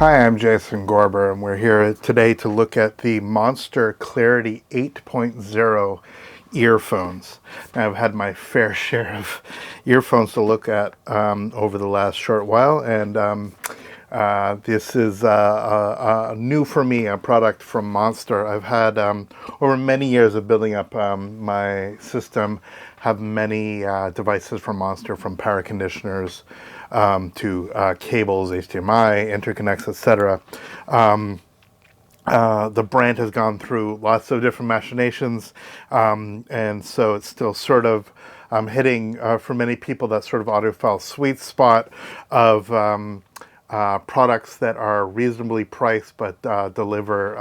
Hi, I'm Jason Gorber, and we're here today to look at the Monster Clarity 8.0 earphones. Now, I've had my fair share of earphones to look at over the last short while, and this is new for me, a product from Monster. I've had over many years of building up my system, have many devices from Monster, from power conditioners to cables, HDMI, interconnects, etc. The brand has gone through lots of different machinations, and so it's still sort of hitting, for many people, that sort of audiophile sweet spot of products that are reasonably priced but deliver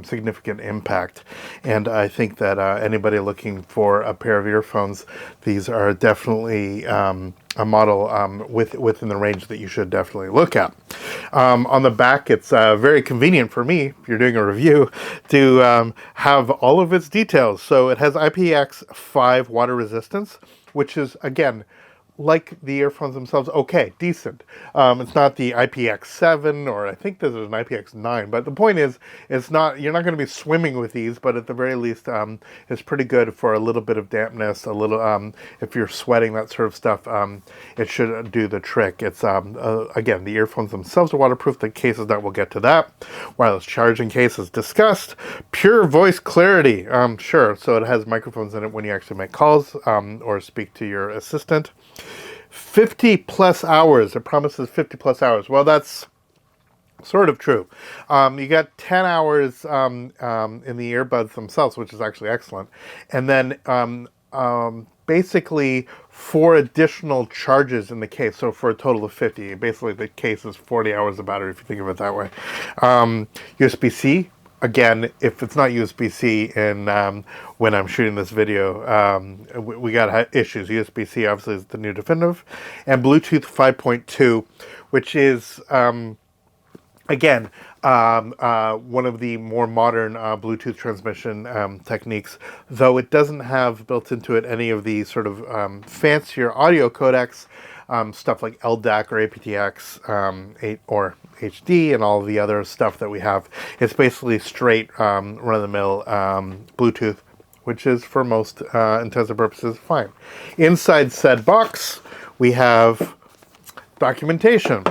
significant impact. And I think that anybody looking for a pair of earphones, these are definitely a model within the range that you should definitely look at. On the back, it's very convenient for me, if you're doing a review, to have all of its details. So it has IPX5 water resistance, which is, again, like the earphones themselves, okay, decent. It's not the IPX7, or I think this is an IPX9, but the point is, it's not, you're not going to be swimming with these, but at the very least, it's pretty good for a little bit of dampness, a little, if you're sweating, that sort of stuff, it should do the trick. It's, again, the earphones themselves are waterproof, the case is not, we'll get to that. Wireless charging case is discussed. Pure voice clarity, sure, so it has microphones in it when you actually make calls, or speak to your assistant. 50 plus hours. It promises 50 plus hours. Well, that's sort of true. You got 10 hours in the earbuds themselves, which is actually excellent. And then basically 4 additional charges in the case. So for a total of 50. Basically, the case is 40 hours of battery, if you think of it that way. USB-C. Again, if it's not USB-C, and when I'm shooting this video, we got issues. USB-C obviously is the new definitive, and Bluetooth 5.2, which is again one of the more modern Bluetooth transmission techniques, though it doesn't have built into it any of the sort of fancier audio codecs. Stuff like LDAC or aptX 8 or HD and all the other stuff that we have. It's basically straight run-of-the-mill Bluetooth, which is for most intents and purposes fine. Inside said box, we have documentation.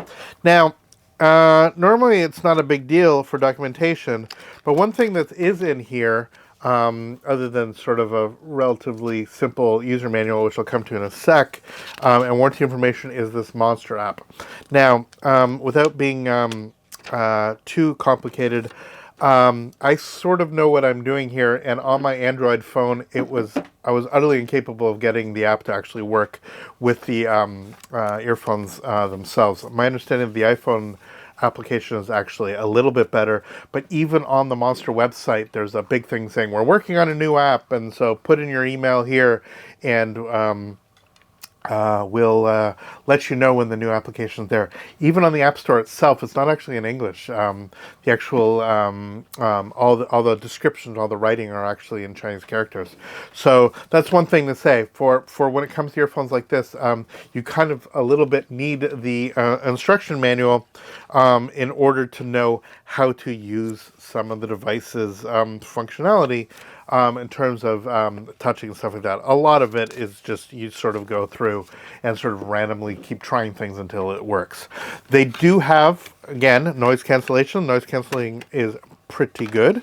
Now, normally it's not a big deal for documentation, but one thing that is in here, other than sort of a relatively simple user manual, which I'll come to in a sec, and warranty information, is this Monster app. Now, without being too complicated, I sort of know what I'm doing here, and on my Android phone, I was utterly incapable of getting the app to actually work with the earphones themselves. My understanding of the iPhone application is actually a little bit better, but even on the Monster website, there's a big thing saying we're working on a new app, and so put in your email here, and we'll let you know when the new application is there. Even on the App Store itself, it's not actually in English. The actual all the descriptions, all the writing are actually in Chinese characters. So that's one thing to say. For when it comes to earphones like this, you kind of a little bit need the instruction manual in order to know how to use some of the device's functionality. In terms of touching and stuff like that. A lot of it is just you sort of go through and sort of randomly keep trying things until it works. They do have, again, noise cancellation. Noise cancelling is pretty good.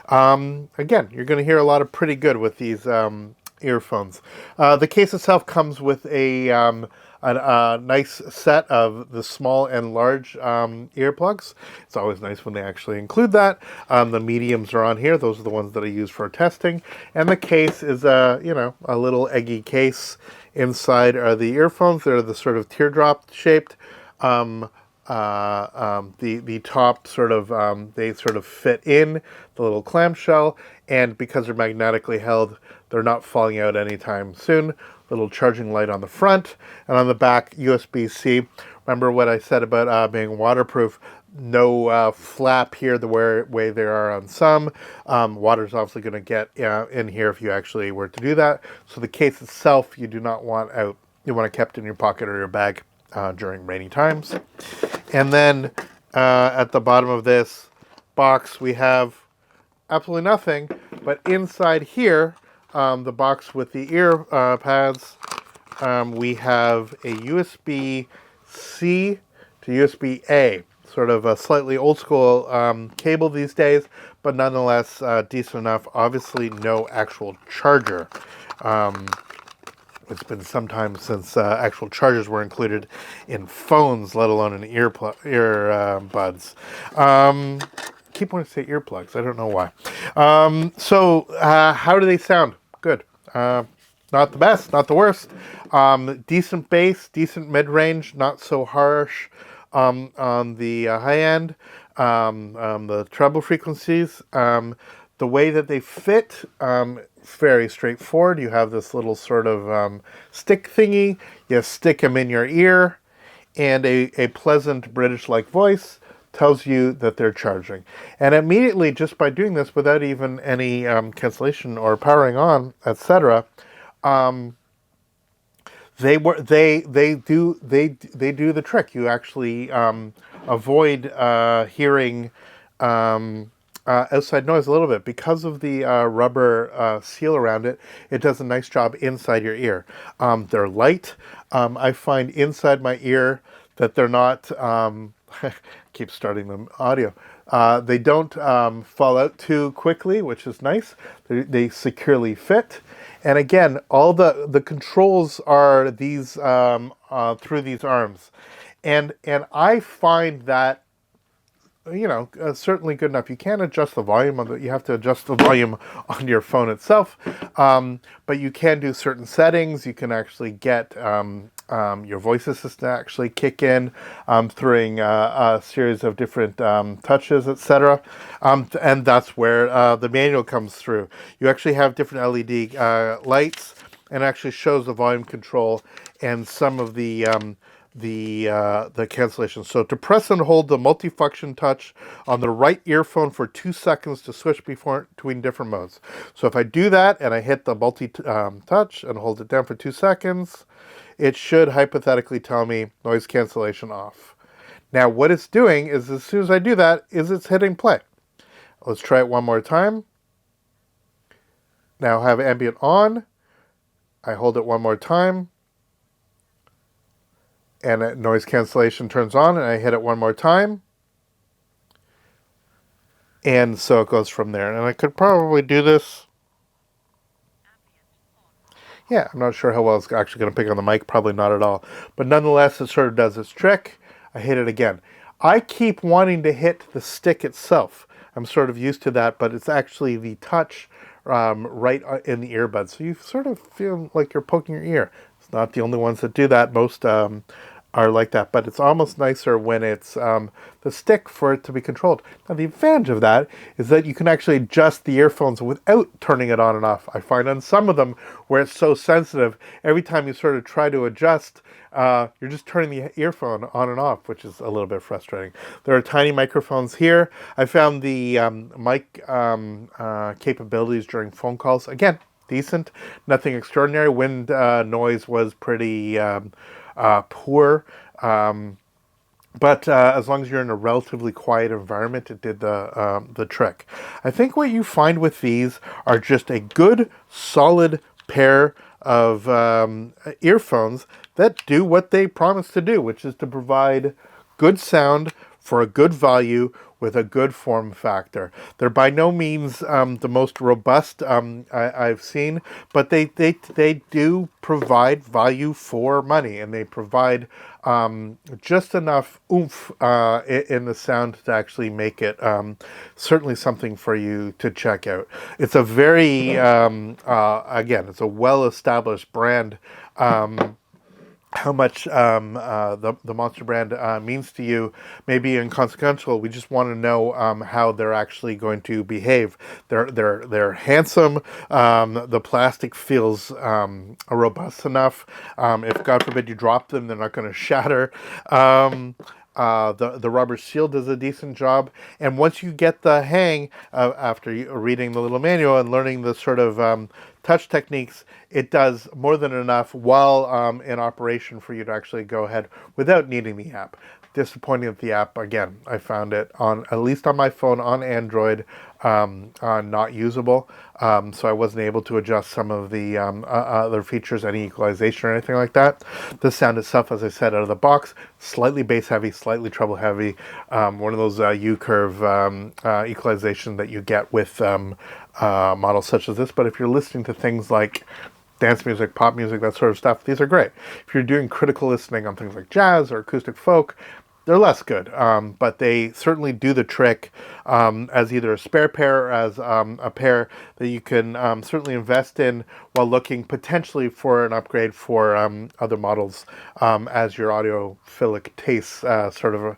Again, you're going to hear a lot of pretty good with these earphones. The case itself comes with a nice set of the small and large earplugs. It's always nice when they actually include that. The mediums are on here. Those are the ones that I use for testing. And the case is a little eggy case. Inside are the earphones. They're the sort of teardrop shaped. The top sort of they sort of fit in the little clamshell, and because they're magnetically held, they're not falling out anytime soon. Little charging light on the front, and on the back, USB-C. Remember what I said about being waterproof? No flap here the way there are on some. Water's obviously going to get in here if you actually were to do that. So the case itself, you do not want out. You want it kept in your pocket or your bag during rainy times. And then at the bottom of this box, we have absolutely nothing. But inside here, the box with the ear pads, we have a USB-C to USB-A, sort of a slightly old school cable these days, but nonetheless decent enough. Obviously, no actual charger. It's been some time since actual chargers were included in phones, let alone in earbuds. Keep wanting to say earplugs. I don't know why. So how do they sound? Good. Not the best, not the worst. Decent bass, decent mid-range, not so harsh on the high end. The treble frequencies. The way that they fit, it's very straightforward. You have this little sort of stick thingy. You stick them in your ear, and a pleasant British-like voice tells you that they're charging. And immediately, just by doing this, without even any cancellation or powering on, etc., they do the trick. You actually avoid hearing outside noise a little bit because of the rubber seal around it. It does a nice job inside your ear. They're light. I find inside my ear that they're not. Keep starting the audio. They don't fall out too quickly, which is nice. They securely fit. And again, all the controls are these through these arms, and I find that certainly good enough. You can't adjust the volume of it. You have to adjust the volume on your phone itself, but you can do certain settings. You can actually get your voice assistant actually kick in through a series of different touches, etc. And that's where the manual comes through. You actually have different LED lights, and actually shows the volume control and some of the cancellation. So to press and hold the multifunction touch on the right earphone for 2 seconds to switch between different modes. So if I do that and I hit the multi-touch and hold it down for 2 seconds, it should hypothetically tell me noise cancellation off. Now what it's doing is, as soon as I do that, is it's hitting play. Let's try it one more time. Now have ambient on. I hold it one more time, and noise cancellation turns on, and I hit it one more time. And so it goes from there. And I could probably do this. Yeah, I'm not sure how well it's actually going to pick on the mic. Probably not at all. But nonetheless, it sort of does its trick. I hit it again. I keep wanting to hit the stick itself. I'm sort of used to that, but it's actually the touch right in the earbud. So you sort of feel like you're poking your ear. It's not the only ones that do that. Most are like that, but it's almost nicer when it's the stick for it to be controlled. Now the advantage of that is that you can actually adjust the earphones without turning it on and off. I find on some of them where it's so sensitive, every time you sort of try to adjust, you're just turning the earphone on and off, which is a little bit frustrating. There are tiny microphones here. I found the mic capabilities during phone calls, again, decent, nothing extraordinary. Wind noise was pretty poor, but as long as you're in a relatively quiet environment, it did the trick. I think what you find with these are just a good, solid pair of earphones that do what they promise to do, which is to provide good sound for a good value with a good form factor. They're by no means the most robust I've seen, but they do provide value for money, and they provide just enough oomph in the sound to actually make it certainly something for you to check out. It's a very, again, it's a well-established brand. How much the Monster brand means to you may be inconsequential. We just want to know how they're actually going to behave. They're handsome. The plastic feels robust enough. If God forbid you drop them, they're not going to shatter. The rubber seal does a decent job, and once you get the hang after reading the little manual and learning the sort of touch techniques, it does more than enough while in operation for you to actually go ahead without needing the app. disappointing that the app, again, I found it on, at least on my phone, on Android, not usable. So I wasn't able to adjust some of the other features, any equalization or anything like that. The sound itself, as I said, out of the box, slightly bass heavy, slightly treble heavy. One of those U-curve equalization that you get with models such as this. But if you're listening to things like dance music, pop music, that sort of stuff, these are great. If you're doing critical listening on things like jazz or acoustic folk, they're less good, but they certainly do the trick as either a spare pair or as a pair that you can certainly invest in while looking potentially for an upgrade for other models as your audiophilic tastes sort of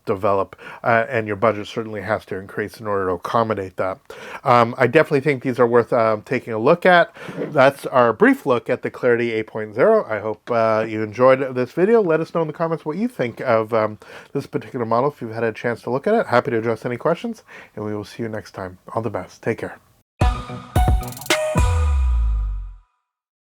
develop, and your budget certainly has to increase in order to accommodate that. I definitely think these are worth taking a look at. That's our brief look at the Clarity 8.0. I hope you enjoyed this video. Let us know in the comments what you think of this particular model if you've had a chance to look at it. Happy to address any questions, and we will see you next time. All the best. Take care.